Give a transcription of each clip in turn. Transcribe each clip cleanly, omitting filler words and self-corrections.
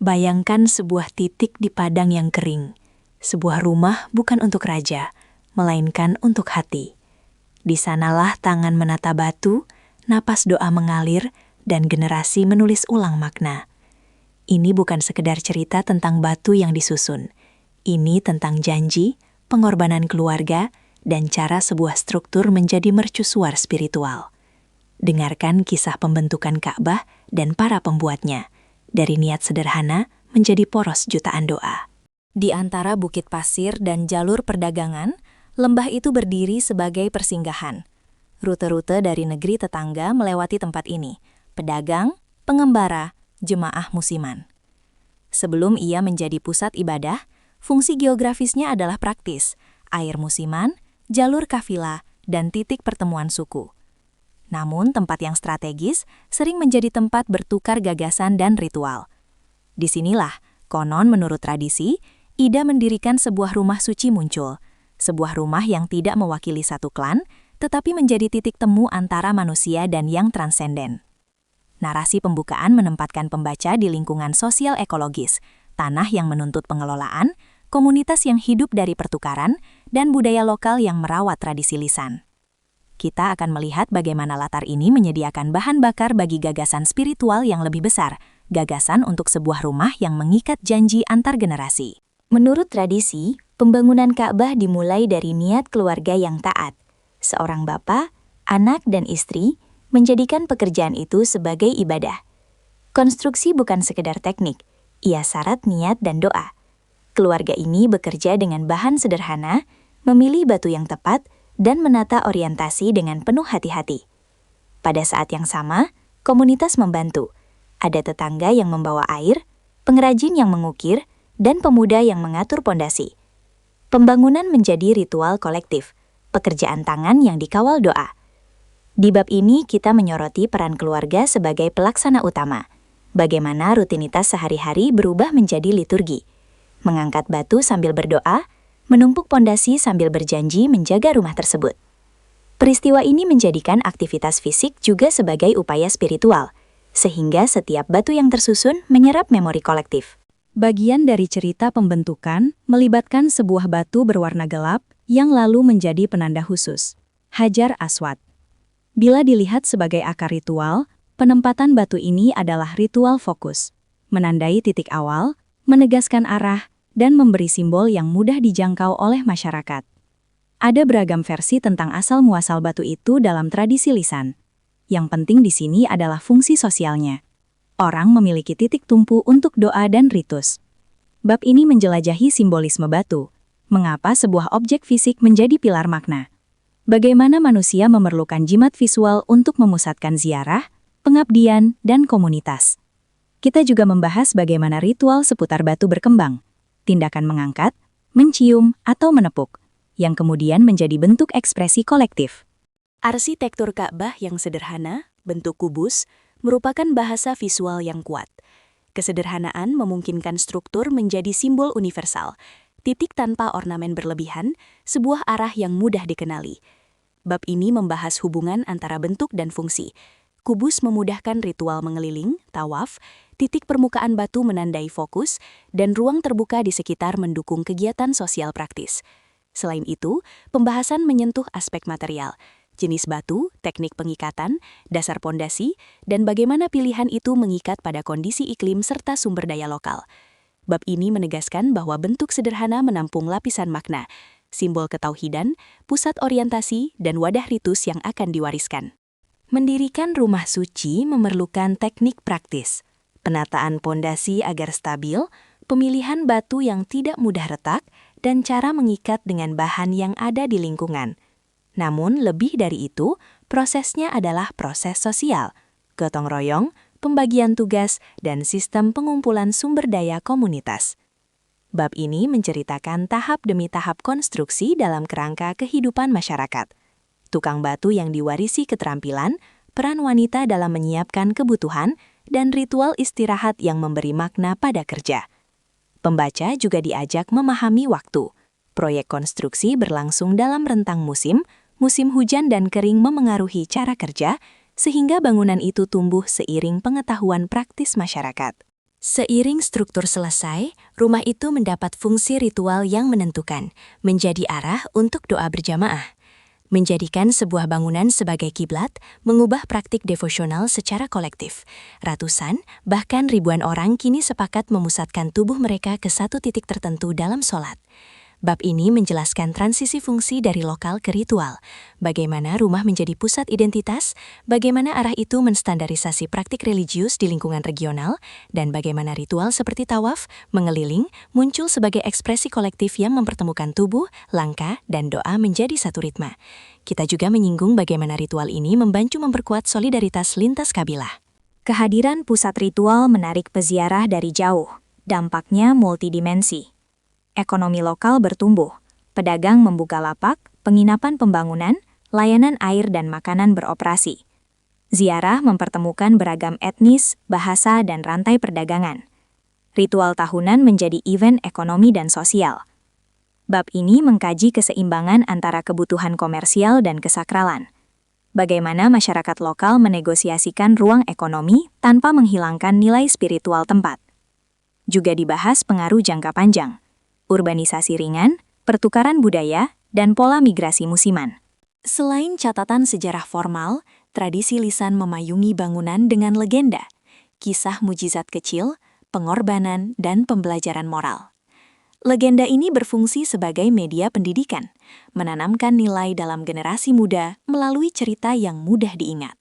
Bayangkan sebuah titik di padang yang kering. Sebuah rumah bukan untuk raja, melainkan untuk hati. Di sanalah tangan menata batu, napas doa mengalir, dan generasi menulis ulang makna. Ini bukan sekedar cerita tentang batu yang disusun. Ini tentang janji, pengorbanan keluarga, dan cara sebuah struktur menjadi mercusuar spiritual. Dengarkan kisah pembentukan Ka'bah dan para pembuatnya. Dari niat sederhana menjadi poros jutaan doa. Di antara bukit pasir dan jalur perdagangan, lembah itu berdiri sebagai persinggahan. Rute-rute dari negeri tetangga melewati tempat ini. Pedagang, pengembara, jemaah musiman. Sebelum ia menjadi pusat ibadah, fungsi geografisnya adalah praktis, air musiman, jalur kafilah, dan titik pertemuan suku. Namun tempat yang strategis sering menjadi tempat bertukar gagasan dan ritual. Disinilah, konon menurut tradisi, ide mendirikan sebuah rumah suci muncul. Sebuah rumah yang tidak mewakili satu klan, tetapi menjadi titik temu antara manusia dan yang transenden. Narasi pembukaan menempatkan pembaca di lingkungan sosial ekologis, tanah yang menuntut pengelolaan, komunitas yang hidup dari pertukaran, dan budaya lokal yang merawat tradisi lisan. Kita akan melihat bagaimana latar ini menyediakan bahan bakar bagi gagasan spiritual yang lebih besar, gagasan untuk sebuah rumah yang mengikat janji antar generasi. Menurut tradisi, pembangunan Ka'bah dimulai dari niat keluarga yang taat. Seorang bapa, anak, dan istri menjadikan pekerjaan itu sebagai ibadah. Konstruksi bukan sekedar teknik, ia syarat niat dan doa. Keluarga ini bekerja dengan bahan sederhana, memilih batu yang tepat, dan menata orientasi dengan penuh hati-hati. Pada saat yang sama, komunitas membantu. Ada tetangga yang membawa air, pengrajin yang mengukir, dan pemuda yang mengatur pondasi. Pembangunan menjadi ritual kolektif, pekerjaan tangan yang dikawal doa. Di bab ini kita menyoroti peran keluarga sebagai pelaksana utama. Bagaimana rutinitas sehari-hari berubah menjadi liturgi. Mengangkat batu sambil berdoa, menumpuk pondasi sambil berjanji menjaga rumah tersebut. Peristiwa ini menjadikan aktivitas fisik juga sebagai upaya spiritual, sehingga setiap batu yang tersusun menyerap memori kolektif. Bagian dari cerita pembentukan melibatkan sebuah batu berwarna gelap yang lalu menjadi penanda khusus, Hajar Aswad. Bila dilihat sebagai akar ritual, penempatan batu ini adalah ritual fokus, menandai titik awal, menegaskan arah, dan memberi simbol yang mudah dijangkau oleh masyarakat. Ada beragam versi tentang asal-muasal batu itu dalam tradisi lisan. Yang penting di sini adalah fungsi sosialnya. Orang memiliki titik tumpu untuk doa dan ritus. Bab ini menjelajahi simbolisme batu. Mengapa sebuah objek fisik menjadi pilar makna? Bagaimana manusia memerlukan jimat visual untuk memusatkan ziarah, pengabdian, dan komunitas. Kita juga membahas bagaimana ritual seputar batu berkembang. Tindakan mengangkat, mencium, atau menepuk, yang kemudian menjadi bentuk ekspresi kolektif. Arsitektur Ka'bah yang sederhana, bentuk kubus, merupakan bahasa visual yang kuat. Kesederhanaan memungkinkan struktur menjadi simbol universal, titik tanpa ornamen berlebihan, sebuah arah yang mudah dikenali. Bab ini membahas hubungan antara bentuk dan fungsi. Kubus memudahkan ritual mengeliling, tawaf, titik permukaan batu menandai fokus, dan ruang terbuka di sekitar mendukung kegiatan sosial praktis. Selain itu, pembahasan menyentuh aspek material, jenis batu, teknik pengikatan, dasar pondasi, dan bagaimana pilihan itu mengikat pada kondisi iklim serta sumber daya lokal. Bab ini menegaskan bahwa bentuk sederhana menampung lapisan makna, simbol ketauhidan, pusat orientasi, dan wadah ritus yang akan diwariskan. Mendirikan rumah suci memerlukan teknik praktis, penataan pondasi agar stabil, pemilihan batu yang tidak mudah retak, dan cara mengikat dengan bahan yang ada di lingkungan. Namun lebih dari itu, prosesnya adalah proses sosial, gotong royong, pembagian tugas, dan sistem pengumpulan sumber daya komunitas. Bab ini menceritakan tahap demi tahap konstruksi dalam kerangka kehidupan masyarakat. Tukang batu yang diwarisi keterampilan, peran wanita dalam menyiapkan kebutuhan, dan ritual istirahat yang memberi makna pada kerja. Pembaca juga diajak memahami waktu. Proyek konstruksi berlangsung dalam rentang musim hujan dan kering memengaruhi cara kerja, sehingga bangunan itu tumbuh seiring pengetahuan praktis masyarakat. Seiring struktur selesai, rumah itu mendapat fungsi ritual yang menentukan, menjadi arah untuk doa berjamaah. Menjadikan sebuah bangunan sebagai kiblat, mengubah praktik devosional secara kolektif. Ratusan, bahkan ribuan orang kini sepakat memusatkan tubuh mereka ke satu titik tertentu dalam sholat. Bab ini menjelaskan transisi fungsi dari lokal ke ritual, bagaimana rumah menjadi pusat identitas, bagaimana arah itu menstandarisasi praktik religius di lingkungan regional, dan bagaimana ritual seperti tawaf, mengeliling, muncul sebagai ekspresi kolektif yang mempertemukan tubuh, langkah, dan doa menjadi satu ritme. Kita juga menyinggung bagaimana ritual ini membantu memperkuat solidaritas lintas kabilah. Kehadiran pusat ritual menarik peziarah dari jauh. Dampaknya multidimensi. Ekonomi lokal bertumbuh, pedagang membuka lapak, penginapan pembangunan, layanan air dan makanan beroperasi. Ziarah mempertemukan beragam etnis, bahasa, dan rantai perdagangan. Ritual tahunan menjadi event ekonomi dan sosial. Bab ini mengkaji keseimbangan antara kebutuhan komersial dan kesakralan. Bagaimana masyarakat lokal menegosiasikan ruang ekonomi tanpa menghilangkan nilai spiritual tempat. Juga dibahas pengaruh jangka panjang. Urbanisasi ringan, pertukaran budaya, dan pola migrasi musiman. Selain catatan sejarah formal, tradisi lisan memayungi bangunan dengan legenda, kisah mujizat kecil, pengorbanan, dan pembelajaran moral. Legenda ini berfungsi sebagai media pendidikan, menanamkan nilai dalam generasi muda melalui cerita yang mudah diingat.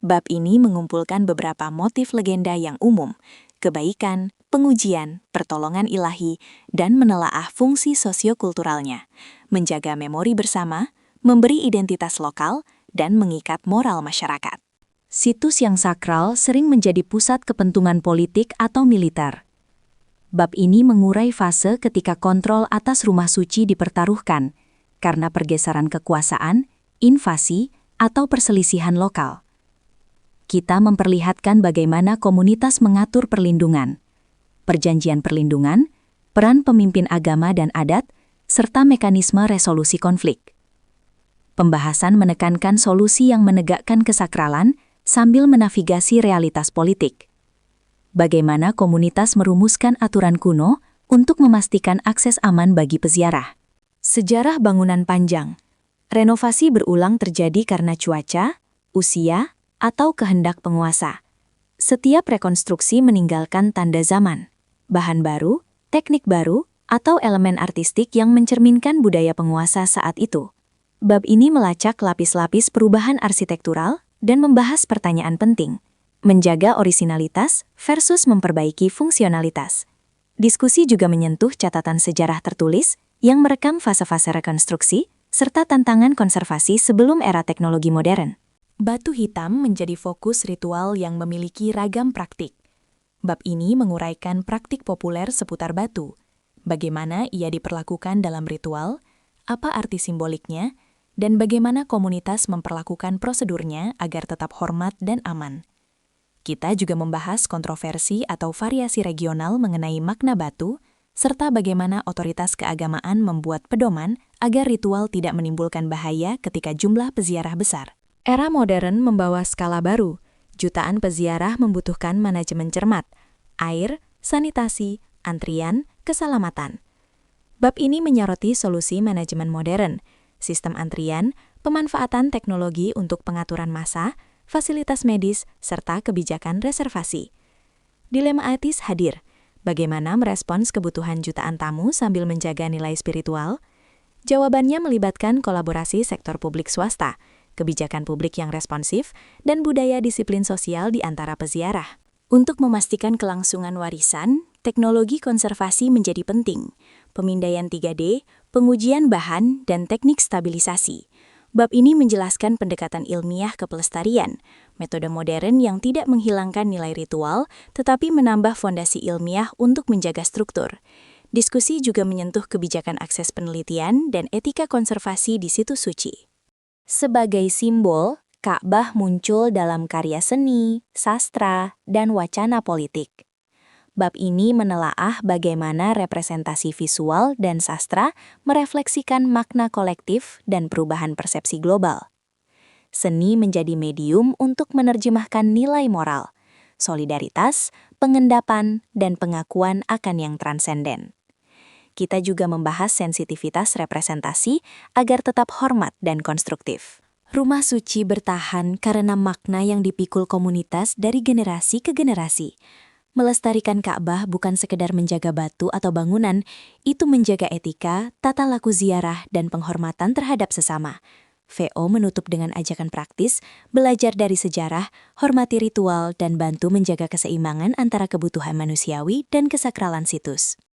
Bab ini mengumpulkan beberapa motif legenda yang umum, kebaikan, pengujian, pertolongan ilahi, dan menelaah fungsi sosiokulturalnya, menjaga memori bersama, memberi identitas lokal, dan mengikat moral masyarakat. Situs yang sakral sering menjadi pusat kepentingan politik atau militer. Bab ini mengurai fase ketika kontrol atas rumah suci dipertaruhkan karena pergeseran kekuasaan, invasi, atau perselisihan lokal. Kita memperlihatkan bagaimana komunitas mengatur perlindungan, perjanjian perlindungan, peran pemimpin agama dan adat, serta mekanisme resolusi konflik. Pembahasan menekankan solusi yang menegakkan kesakralan sambil menavigasi realitas politik. Bagaimana komunitas merumuskan aturan kuno untuk memastikan akses aman bagi peziarah. Sejarah bangunan panjang. Renovasi berulang terjadi karena cuaca, usia, atau kehendak penguasa. Setiap rekonstruksi meninggalkan tanda zaman, bahan baru, teknik baru, atau elemen artistik yang mencerminkan budaya penguasa saat itu. Bab ini melacak lapis-lapis perubahan arsitektural dan membahas pertanyaan penting, menjaga orisinalitas versus memperbaiki fungsionalitas. Diskusi juga menyentuh catatan sejarah tertulis yang merekam fase-fase rekonstruksi serta tantangan konservasi sebelum era teknologi modern. Batu hitam menjadi fokus ritual yang memiliki ragam praktik. Bab ini menguraikan praktik populer seputar batu, bagaimana ia diperlakukan dalam ritual, apa arti simboliknya, dan bagaimana komunitas memperlakukan prosedurnya agar tetap hormat dan aman. Kita juga membahas kontroversi atau variasi regional mengenai makna batu, serta bagaimana otoritas keagamaan membuat pedoman agar ritual tidak menimbulkan bahaya ketika jumlah peziarah besar. Era modern membawa skala baru. Jutaan peziarah membutuhkan manajemen cermat, air, sanitasi, antrian, keselamatan. Bab ini menyoroti solusi manajemen modern, sistem antrian, pemanfaatan teknologi untuk pengaturan massa, fasilitas medis, serta kebijakan reservasi. Dilema etis hadir. Bagaimana merespons kebutuhan jutaan tamu sambil menjaga nilai spiritual? Jawabannya melibatkan kolaborasi sektor publik swasta, kebijakan publik yang responsif, dan budaya disiplin sosial di antara peziarah. Untuk memastikan kelangsungan warisan, teknologi konservasi menjadi penting. Pemindaian 3D, pengujian bahan, dan teknik stabilisasi. Bab ini menjelaskan pendekatan ilmiah ke pelestarian, metode modern yang tidak menghilangkan nilai ritual, tetapi menambah fondasi ilmiah untuk menjaga struktur. Diskusi juga menyentuh kebijakan akses penelitian dan etika konservasi di situs suci. Sebagai simbol, Ka'bah muncul dalam karya seni, sastra, dan wacana politik. Bab ini menelaah bagaimana representasi visual dan sastra merefleksikan makna kolektif dan perubahan persepsi global. Seni menjadi medium untuk menerjemahkan nilai moral, solidaritas, pengendapan, dan pengakuan akan yang transenden. Kita juga membahas sensitivitas representasi agar tetap hormat dan konstruktif. Rumah suci bertahan karena makna yang dipikul komunitas dari generasi ke generasi. Melestarikan Ka'bah bukan sekedar menjaga batu atau bangunan, itu menjaga etika, tata laku ziarah, dan penghormatan terhadap sesama. VO menutup dengan ajakan praktis, belajar dari sejarah, hormati ritual, dan bantu menjaga keseimbangan antara kebutuhan manusiawi dan kesakralan situs.